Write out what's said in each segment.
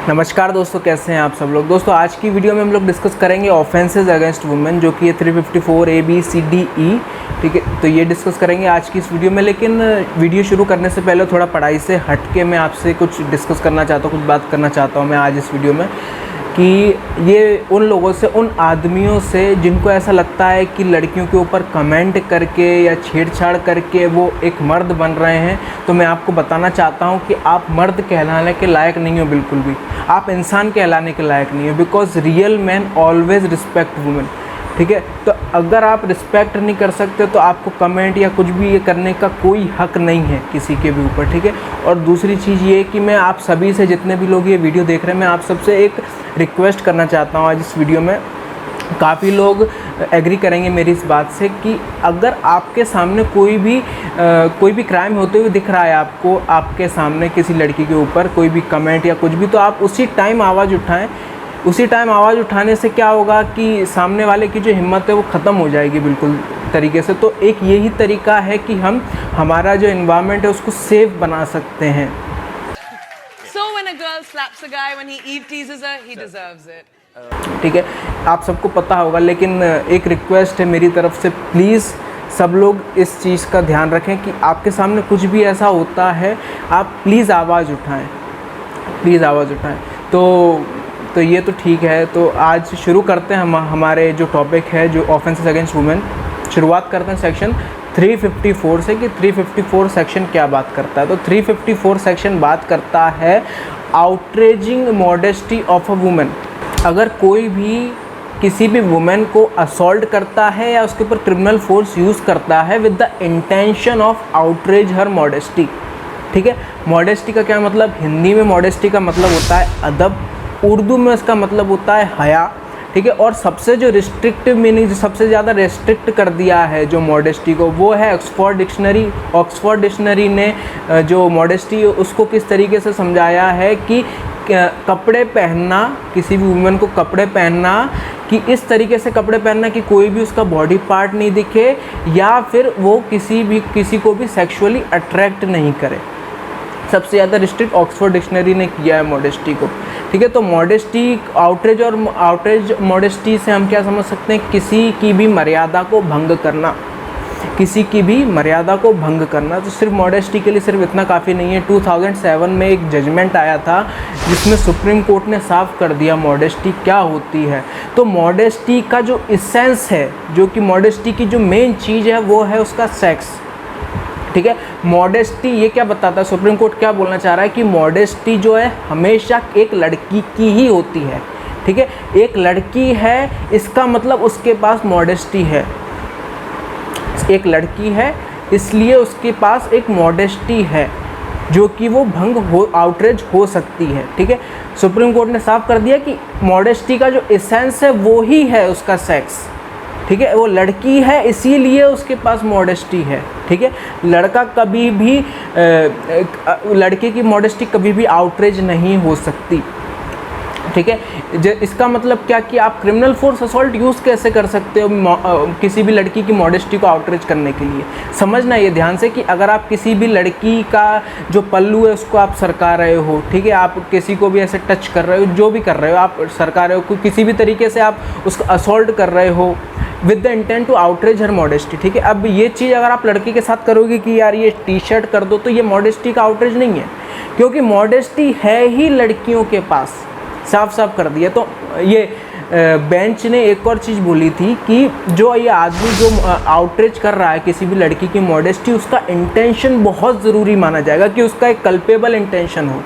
नमस्कार दोस्तों, कैसे हैं आप सब लोग। दोस्तों आज की वीडियो में हम लोग डिस्कस करेंगे ऑफेंसेस अगेंस्ट वुमेन, जो कि 354 ABCDE। ठीक है, तो ये डिस्कस करेंगे आज की इस वीडियो में। लेकिन वीडियो शुरू करने से पहले थोड़ा पढ़ाई से हट के मैं आपसे कुछ डिस्कस करना चाहता हूँ, कुछ बात करना चाहता हूँ मैं आज इस वीडियो में, कि ये उन लोगों से, उन आदमियों से जिनको ऐसा लगता है कि लड़कियों के ऊपर कमेंट करके या छेड़छाड़ करके वो एक मर्द बन रहे हैं। तो मैं आपको बताना चाहता हूँ कि आप मर्द कहलाने के लायक नहीं हो, बिल्कुल भी आप इंसान कहलाने के लायक नहीं हो। Because real man always respect women. ठीक है, तो अगर आप रिस्पेक्ट नहीं कर सकते तो आपको कमेंट या कुछ भी ये करने का कोई हक नहीं है किसी के भी ऊपर। ठीक है, और दूसरी चीज़ ये कि मैं आप सभी से, जितने भी लोग ये वीडियो देख रहे हैं, मैं आप सबसे एक रिक्वेस्ट करना चाहता हूँ आज इस वीडियो में। काफ़ी लोग एग्री करेंगे मेरी इस बात से कि अगर आपके सामने कोई भी क्राइम होते हुए दिख रहा है आपको, आपके सामने किसी लड़की के ऊपर कोई भी कमेंट या कुछ भी, तो आप उसी टाइम आवाज़ उठाएं। उसी टाइम आवाज़ उठाने से क्या होगा कि सामने वाले की जो हिम्मत है वो ख़त्म हो जाएगी बिल्कुल तरीके से। तो एक यही तरीका है कि हम हमारा जो एनवायरनमेंट है उसको सेफ बना सकते हैं। So when a girl slaps a guy when he teases her, he deserves it. ठीक है, आप सबको पता होगा, लेकिन एक रिक्वेस्ट है मेरी तरफ से, प्लीज़ सब लोग इस चीज़ का ध्यान रखें कि आपके सामने कुछ भी ऐसा होता है, आप प्लीज़ आवाज़ उठाएं, प्लीज़ आवाज़ उठाएं। तो ये तो ठीक है। तो आज शुरू करते हैं हम हमारे जो टॉपिक है, जो ऑफेंसेस अगेंस्ट वुमेन। शुरुआत करते हैं सेक्शन 354 से कि 354 सेक्शन क्या बात करता है। तो 354 सेक्शन बात करता है outraging modesty of a women. अगर कोई भी किसी भी वुमेन को असॉल्ट करता है या उसके ऊपर क्रिमिनल फोर्स यूज़ करता है with the intention of outrage her modesty. ठीक है, मॉडेस्टी का क्या मतलब? हिंदी में मॉडेस्टी का मतलब होता है अदब, उर्दू में इसका मतलब होता है हया। ठीक है, और सबसे जो रिस्ट्रिक्टिव मीनिंग, जो सबसे ज़्यादा रेस्ट्रिक्ट कर दिया है जो मॉडेस्टी को, वो है ऑक्सफोर्ड डिक्शनरी। ऑक्सफोर्ड डिक्शनरी ने जो मॉडेस्टी उसको किस तरीके से समझाया है कि कपड़े पहनना, किसी भी वुमेन को कपड़े पहनना, कि इस तरीके से कपड़े पहनना कि कोई भी उसका बॉडी पार्ट नहीं दिखे या फिर वो किसी को भी सेक्सुअली अट्रैक्ट नहीं करे। सबसे ज़्यादा रिस्ट्रिक्ट ऑक्सफोर्ड डिक्शनरी ने किया है मॉडेस्टी को। ठीक है, तो मॉडेस्टी, आउटरेज मॉडेस्टी से हम क्या समझ सकते हैं? किसी की भी मर्यादा को भंग करना, किसी की भी मर्यादा को भंग करना। तो सिर्फ मॉडेस्टी के लिए सिर्फ इतना काफ़ी नहीं है। 2007 में एक जजमेंट आया था जिसमें सुप्रीम कोर्ट ने साफ कर दिया मॉडेस्टी क्या होती है। तो मॉडेस्टी का जो इसेंस है, जो कि मॉडेस्टी की जो मेन चीज़ है, वो है उसका सेक्स। ठीक है, मॉडेस्टी ये क्या बताता है, सुप्रीम कोर्ट क्या बोलना चाह रहा है कि मॉडेस्टी जो है हमेशा एक लड़की की ही होती है। ठीक है, एक लड़की है, इसका मतलब उसके पास मॉडेस्टी है। एक लड़की है इसलिए उसके पास एक मॉडेस्टी है, जो कि वो भंग हो, आउटरेज हो सकती है। ठीक है, सुप्रीम कोर्ट ने साफ कर दिया कि मॉडेस्टी का जो एसेंस है वो ही है उसका सेक्स। ठीक है, वो लड़की है इसीलिए उसके पास मॉडेस्टी है। ठीक है, लड़का कभी भी लड़के की मॉडेस्टी कभी भी आउटरेज नहीं हो सकती। ठीक है, इसका मतलब क्या कि आप क्रिमिनल फोर्स असॉल्ट यूज़ कैसे कर सकते हो किसी भी लड़की की मॉडेस्टी को आउटरेज करने के लिए। समझना ये ध्यान से कि अगर आप किसी भी लड़की का जो पल्लू है उसको आप सरका रहे हो, ठीक है, आप किसी को भी ऐसे टच कर रहे हो, जो भी कर रहे हो आप सरका रहे हो, किसी भी तरीके से आप उसको असॉल्ट कर रहे हो with the intent to outrage her modesty. ठीक है, अब ये चीज़ अगर आप लड़की के साथ करोगे कि यार ये टी शर्ट कर दो, तो ये मॉडेस्टी का आउटरेज नहीं है, क्योंकि मॉडेस्टी है ही लड़कियों के पास, साफ साफ कर दिया। तो ये बेंच ने एक और चीज़ बोली थी कि जो ये आदमी जो आउटरीच कर रहा है किसी भी लड़की की मॉडेस्टी, उसका इंटेंशन बहुत ज़रूरी माना जाएगा कि उसका एक कल्पेबल इंटेंशन हो,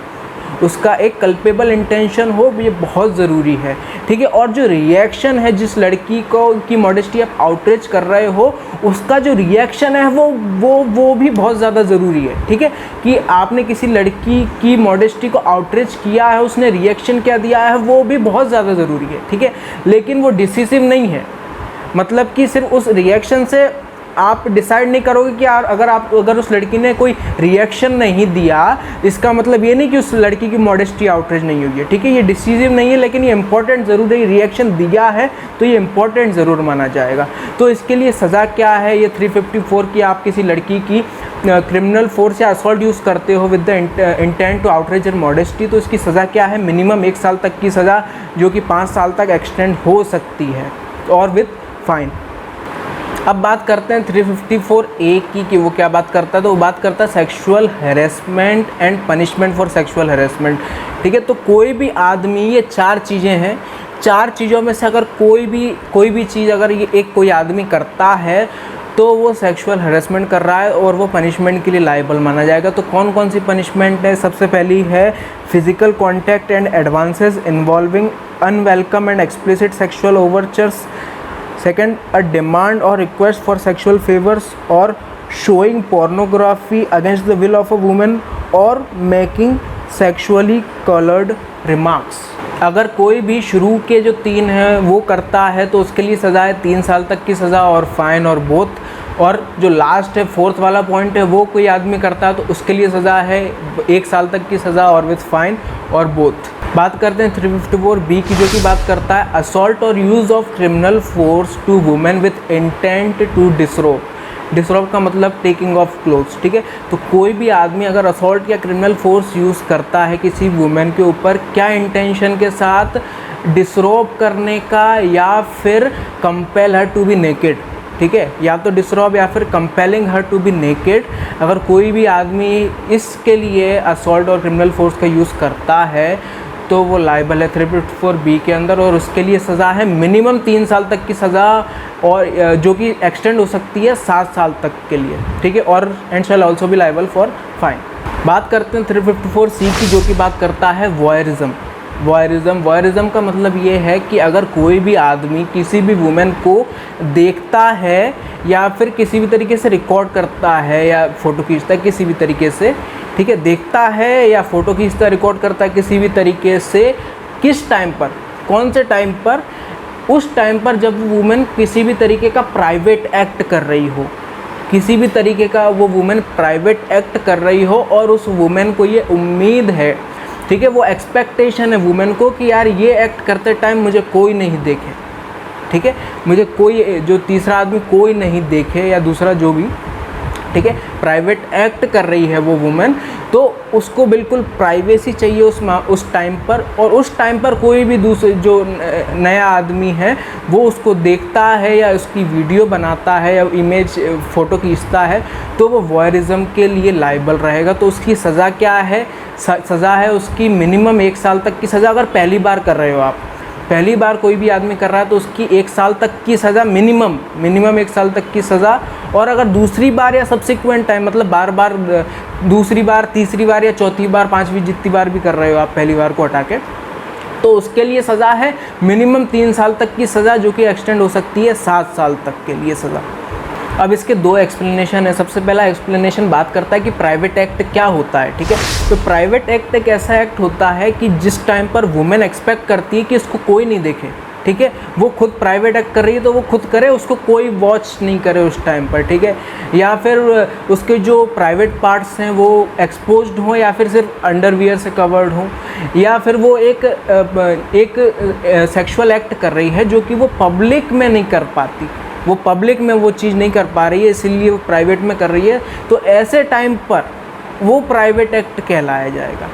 उसका एक कल्पेबल इंटेंशन हो, ये बहुत ज़रूरी है। ठीक है, और जो रिएक्शन है, जिस लड़की को की मॉडेस्टी आप आउटरीच कर रहे हो, उसका जो रिएक्शन है वो भी बहुत ज़्यादा ज़रूरी है। ठीक है, कि आपने किसी लड़की की मॉडेस्टी को आउटरीच किया है, उसने रिएक्शन क्या दिया है, वो भी बहुत ज़्यादा ज़रूरी है। ठीक है, लेकिन वो डिसिसिव नहीं है, मतलब कि सिर्फ उस रिएक्शन से आप डिसाइड नहीं करोगे कि यार अगर उस लड़की ने कोई रिएक्शन नहीं दिया, इसका मतलब ये नहीं कि उस लड़की की मॉडेस्टी आउटरेज नहीं हुई है, ठीक है। ये डिसीजिव नहीं है, लेकिन ये इंपॉर्टेंट ज़रूर है। रिएक्शन दिया है तो ये इंपॉर्टेंट ज़रूर माना जाएगा। तो इसके लिए सज़ा क्या है, ये 354 की आप किसी लड़की की क्रिमिनल फोर्स या असॉल्ट यूज़ करते हो with the intent to outrage and modesty, तो इसकी सज़ा क्या है, मिनिमम 1 साल तक की सज़ा, जो कि 5 साल तक एक्सटेंड हो सकती है, और विद फाइन। अब बात करते हैं 354A की कि वो क्या बात करता है। तो वो बात करता है sexual harassment and punishment for sexual harassment, ठीक है। तो कोई भी आदमी, ये 4 चीज़ें हैं, 4 चीज़ों में से अगर कोई भी चीज़ अगर ये कोई आदमी करता है तो वो सेक्सुअल हैरेसमेंट कर रहा है और वो पनिशमेंट के लिए लायबल माना जाएगा। तो कौन कौन सी पनिशमेंट है, सबसे पहली है physical contact and advances involving unwelcome and explicit sexual overtures. Second, a demand और रिक्वेस्ट फॉर सेक्सुअल फेवर्स और showing pornography against the will of a women और मेकिंग सेक्सुअली कलर्ड रिमार्क्स। अगर कोई भी शुरू के जो 3 हैं वो करता है तो उसके लिए सज़ा है 3 साल तक की सज़ा और फाइन और बोथ। और जो लास्ट है 4th वाला पॉइंट है, वो कोई आदमी करता है तो उसके लिए सज़ा है 1 साल तक की सज़ा और विथ फाइन और बोथ। बात करते हैं 354B की, जो कि बात करता है असॉल्ट और use of criminal force to women with intent to disrobe. Disrobe का मतलब टेकिंग ऑफ क्लोथ्स, ठीक है। तो कोई भी आदमी अगर असॉल्ट या क्रिमिनल फोर्स यूज़ करता है किसी वुमेन के ऊपर, क्या इंटेंशन के साथ, डिसरोब करने का या फिर compel her to be naked, ठीक है, या तो डिसरोब या फिर compelling her to be naked. अगर कोई भी आदमी इसके लिए असॉल्ट और क्रिमिनल फोर्स का यूज़ करता है तो वो लायबल है 354B के अंदर, और उसके लिए सज़ा है मिनिमम 3 साल तक की सज़ा, और जो कि एक्सटेंड हो सकती है 7 साल तक के लिए, ठीक है, और and shall also be liable for fine. बात करते हैं 354C की, जो कि बात करता है वॉयरिज्म। वॉयरिज्म का मतलब ये है कि अगर कोई भी आदमी किसी भी वुमेन को देखता है या फिर किसी भी तरीके से रिकॉर्ड करता है या फ़ोटो खींचता है किसी भी तरीके से, ठीक है, देखता है या फ़ोटो खींचता है, रिकॉर्ड करता है किसी भी तरीके से, किस टाइम पर, कौन से टाइम पर, उस टाइम पर जब वुमेन किसी भी तरीके का प्राइवेट एक्ट कर रही हो, किसी भी तरीके का वो वुमेन प्राइवेट एक्ट कर रही हो और उस वुमेन को ये उम्मीद है, ठीक है, वो एक्सपेक्टेशन है वुमेन को कि यार ये एक्ट करते टाइम मुझे कोई नहीं देखे, ठीक है, मुझे कोई, जो तीसरा आदमी कोई नहीं देखे या दूसरा जो भी, ठीक है, प्राइवेट एक्ट कर रही है वो वुमेन, तो उसको बिल्कुल प्राइवेसी चाहिए उस टाइम पर। और उस टाइम पर कोई भी दूसरे जो नया आदमी है वो उसको देखता है या उसकी वीडियो बनाता है या इमेज फ़ोटो खींचता है तो वो वॉयरिज्म के लिए लायबल रहेगा। तो उसकी सज़ा क्या है, सज़ा है उसकी मिनिमम 1 साल तक की सज़ा। अगर पहली बार कर रहे हो आप, पहली बार कोई भी आदमी कर रहा है तो उसकी 1 साल तक की सज़ा, मिनिमम 1 साल तक की सज़ा। और अगर दूसरी बार या सब्सिक्वेंट टाइम, मतलब बार दूसरी बार, तीसरी बार या चौथी बार, 5वीं जितनी बार भी कर रहे हो आप पहली बार को हटा के, तो उसके लिए सज़ा है मिनिमम 3 साल तक की सज़ा, जो कि एक्सटेंड हो सकती है 7 साल तक के लिए सज़ा। अब इसके 2 एक्सप्लेनेशन है। सबसे पहला एक्सप्लेनेशन बात करता है कि प्राइवेट एक्ट क्या होता है, ठीक है। तो प्राइवेट एक्ट एक ऐसा एक्ट होता है कि जिस टाइम पर वुमेन एक्सपेक्ट करती है कि इसको कोई नहीं देखे, ठीक है, वो खुद प्राइवेट एक्ट कर रही है तो वो खुद करे, उसको कोई वॉच नहीं करे उस टाइम पर, ठीक है, या फिर उसके जो प्राइवेट पार्ट्स हैं वो एक्सपोज्ड हों या फिर सिर्फ अंडरवियर से कवर्ड हों, या फिर वो एक सेक्सुअल एक्ट कर रही है जो कि वो पब्लिक में नहीं कर पाती, वो पब्लिक में वो चीज़ नहीं कर पा रही है, इसीलिए वो प्राइवेट में कर रही है। तो ऐसे टाइम पर वो प्राइवेट एक्ट कहलाया जाएगा।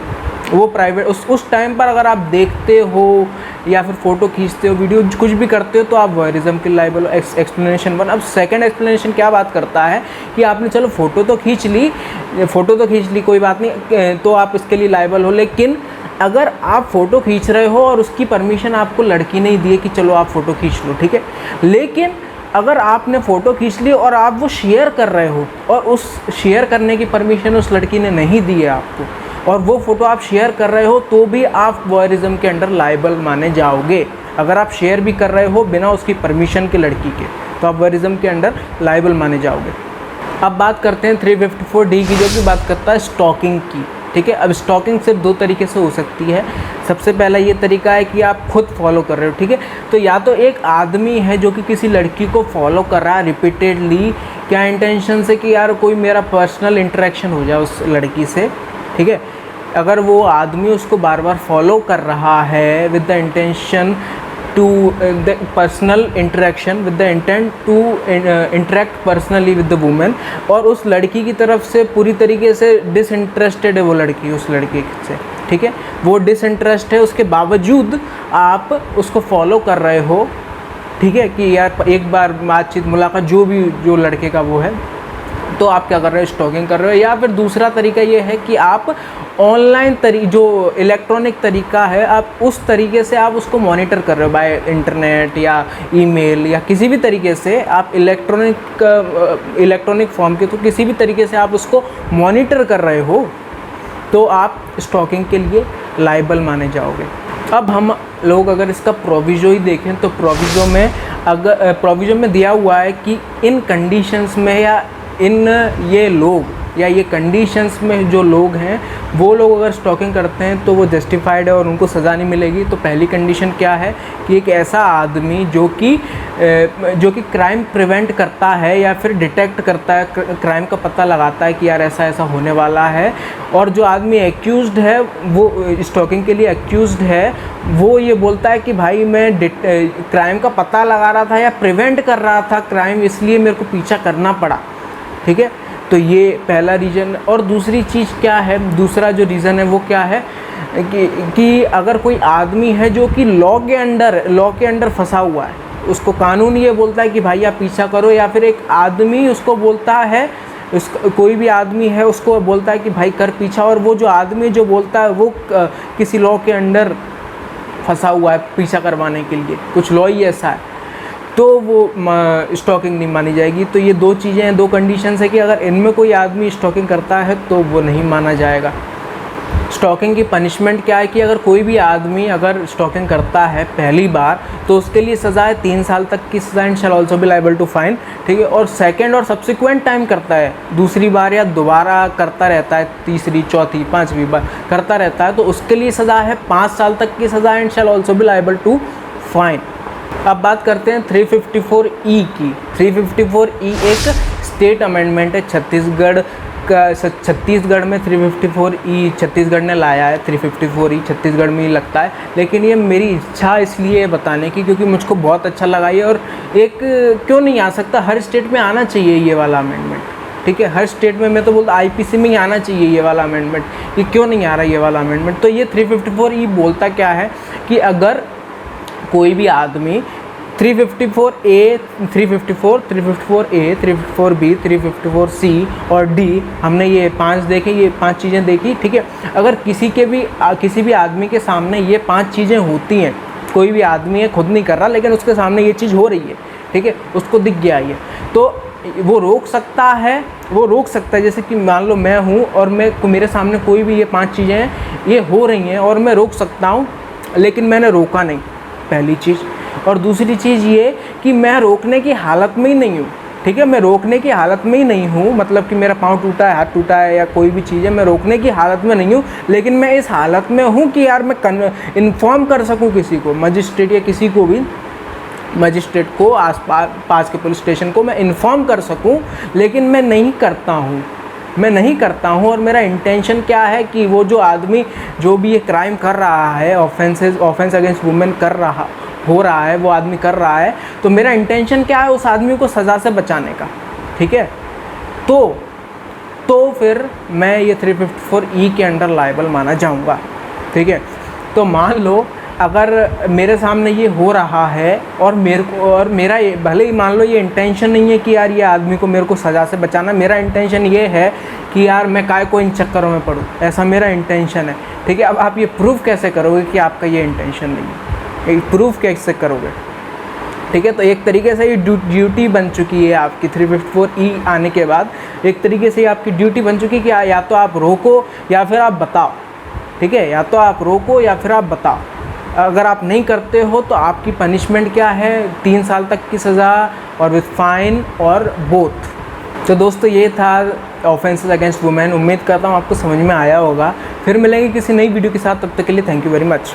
वो प्राइवेट उस टाइम पर अगर आप देखते हो या फिर फ़ोटो खींचते हो, वीडियो कुछ भी करते हो तो आप वॉयरिज्म के लायबल हो। एक्सप्लेनेशन 1। अब सेकंड एक्सप्लेनेशन क्या बात करता है कि आपने चलो फ़ोटो तो खींच ली कोई बात नहीं, तो आप इसके लिए लायबल हो, लेकिन अगर आप फ़ोटो खींच रहे हो और उसकी परमिशन आपको लड़की नहीं दी है कि चलो आप फ़ोटो खींच लो, ठीक है, लेकिन अगर आपने फ़ोटो खींच ली और आप वो शेयर कर रहे हो और उस शेयर करने की परमिशन उस लड़की ने नहीं दी है आपको, और वो फ़ोटो आप शेयर कर रहे हो, तो भी आप वॉयरिज्म के अंडर लायबल माने जाओगे। अगर आप शेयर भी कर रहे हो बिना उसकी परमिशन के लड़की के, तो आप वॉयरिज्म के अंडर लायबल माने जाओगे। अब बात करते हैं 354D की, जो कि बात करता है स्टॉकिंग की, ठीक है। अब स्टॉकिंग सिर्फ दो तरीके से हो सकती है। सबसे पहला ये तरीका है कि आप खुद फॉलो कर रहे हो, ठीक है। तो या तो एक आदमी है जो कि किसी लड़की को फॉलो कर रहा है रिपीटेडली, क्या इंटेंशन से कि यार कोई मेरा पर्सनल इंटरेक्शन हो जाए उस लड़की से, ठीक है। अगर वो आदमी उसको बार बार फॉलो कर रहा है with the intention to the personal interaction, with the intent to interact personally with the women, और उस लड़की की तरफ से पूरी तरीके से डिसइंटरेस्टेड है वो लड़की उस लड़के से, ठीक है। वो डिसइंटरेस्ट है, उसके बावजूद आप उसको फॉलो कर रहे हो, ठीक है, कि यार एक बार बातचीत मुलाकात जो लड़के का वो है, तो आप क्या कर रहे हो, स्टॉकिंग कर रहे हो। या फिर दूसरा तरीका ये है कि आप ऑनलाइन जो इलेक्ट्रॉनिक तरीका है, आप उस तरीके से आप उसको मॉनिटर कर रहे हो बाय इंटरनेट या ईमेल या किसी भी तरीके से आप इलेक्ट्रॉनिक फॉर्म के तो किसी भी तरीके से आप उसको मॉनिटर कर रहे हो, तो आप स्टॉकिंग के लिए लायबल माने जाओगे। अब हम लोग अगर इसका प्रोविज़ो ही देखें तो प्रोविज़ो में दिया हुआ है कि इन कंडीशंस में या इन ये लोग या ये कंडीशंस में जो लोग हैं वो लोग अगर स्टॉकिंग करते हैं तो वो जस्टिफाइड है और उनको सज़ा नहीं मिलेगी। तो पहली कंडीशन क्या है कि एक ऐसा आदमी जो कि क्राइम प्रिवेंट करता है या फिर डिटेक्ट करता है, क्राइम का पता लगाता है कि यार ऐसा ऐसा होने वाला है, और जो आदमी एक्यूज्ड है, वो स्टॉकिंग के लिए एक्यूज्ड है, वो ये बोलता है कि भाई मैं क्राइम का पता लगा रहा था या प्रिवेंट कर रहा था क्राइम, इसलिए मेरे को पीछा करना पड़ा, ठीक है। तो ये पहला रीज़न। और दूसरी चीज़ क्या है, दूसरा जो रीज़न है वो क्या है कि अगर कोई आदमी है जो कि लॉ के अंडर फंसा हुआ है, उसको कानून ये बोलता है कि भाई आप पीछा करो, या फिर एक आदमी उसको बोलता है, कोई भी आदमी है उसको बोलता है कि भाई कर पीछा, और वो जो आदमी जो बोलता है वो किसी लॉ के अंडर फंसा हुआ है पीछा करवाने के लिए, कुछ लॉ ही ऐसा है, तो वो स्टॉकिंग नहीं मानी जाएगी। तो ये दो चीज़ें हैं, दो कंडीशंस है कि अगर इनमें कोई आदमी स्टॉकिंग करता है तो वो नहीं माना जाएगा। स्टॉकिंग की पनिशमेंट क्या है कि अगर कोई भी आदमी अगर स्टॉकिंग करता है पहली बार तो उसके लिए सज़ा है 3 साल तक की सज़ा, and shall also be liable to fine, ठीक है। और सेकंड और सब्सिक्वेंट टाइम करता है, दूसरी बार या दोबारा करता रहता है, तीसरी, चौथी, 5वीं बार करता रहता है, तो उसके लिए सज़ा है 5 साल तक की सज़ा, and shall also be liable to fine. अब बात करते हैं 354E की। 354E एक स्टेट अमेंडमेंट है छत्तीसगढ़ में 354E छत्तीसगढ़ ने लाया है। 354E छत्तीसगढ़ में ही लगता है, लेकिन ये मेरी इच्छा इसलिए बताने की क्योंकि मुझको बहुत अच्छा लगा ये, और एक क्यों नहीं आ सकता, हर स्टेट में आना चाहिए ये वाला अमेंडमेंट, ठीक है। हर स्टेट में, मैं तो बोलता IPC में ही आना चाहिए ये वाला अमेंडमेंट, ये क्यों नहीं आ रहा ये वाला अमेंडमेंट। तो ये 354E बोलता क्या है कि अगर कोई भी आदमी 354A, 354A, 354B, 354C और D, हमने ये 5 देखे, ये 5 चीज़ें देखी, ठीक है। अगर किसी भी आदमी के सामने ये 5 चीज़ें होती हैं, कोई भी आदमी है, खुद नहीं कर रहा लेकिन उसके सामने ये चीज़ हो रही है, ठीक है, उसको दिख गया ये, तो वो रोक सकता है। जैसे कि मान लो मैं हूँ और मेरे सामने कोई भी ये 5 चीज़ें हैं, ये हो रही हैं और मैं रोक सकता हूँ, लेकिन मैंने रोका नहीं, पहली चीज़। और दूसरी चीज़ ये कि मैं रोकने की हालत में ही नहीं हूँ, ठीक है, मैं रोकने की हालत में ही नहीं हूँ, मतलब कि मेरा पाँव टूटा है, हाथ टूटा है या कोई भी चीज़ है, मैं रोकने की हालत में नहीं हूँ, लेकिन मैं इस हालत में हूँ कि यार मैं इन्फॉर्म कर सकूँ किसी को, मजिस्ट्रेट या किसी को भी, मजिस्ट्रेट को, पास के पुलिस स्टेशन को मैं इन्फॉर्म कर सकूँ, लेकिन मैं नहीं करता हूँ। और मेरा इंटेंशन क्या है कि वो जो आदमी जो भी ये क्राइम कर रहा है, ऑफेंस अगेंस्ट वुमेन हो रहा है, वो आदमी कर रहा है, तो मेरा इंटेंशन क्या है, उस आदमी को सज़ा से बचाने का, ठीक है। तो फिर मैं ये 354E के अंडर लायबल माना जाऊँगा, ठीक है। तो मान लो अगर मेरे सामने ये हो रहा है और मेरा ये, भले ही मान लो ये इंटेंशन नहीं है कि यार ये आदमी को मेरे को सज़ा से बचाना, मेरा इंटेंशन ये है कि यार मैं काय को इन चक्करों में पड़ूँ, ऐसा मेरा इंटेंशन है, ठीक है। अब आप ये प्रूफ कैसे करोगे कि आपका ये इंटेंशन नहीं है, प्रूफ कैसे करोगे, ठीक है। तो एक तरीके से ये ड्यूटी बन चुकी है आपकी, 354E आने के बाद एक तरीके से आपकी ड्यूटी बन चुकी है कि या तो आप रोको या फिर आप बताओ, ठीक है, या तो आप रोको या फिर आप बताओ। अगर आप नहीं करते हो तो आपकी पनिशमेंट क्या है, 3 साल तक की सज़ा और विथ फाइन और बोथ, तो दोस्तों ये था ऑफेंसेस अगेंस्ट वुमेन। उम्मीद करता हूँ आपको समझ में आया होगा। फिर मिलेंगे किसी नई वीडियो के साथ, तब तक के लिए थैंक यू वेरी मच।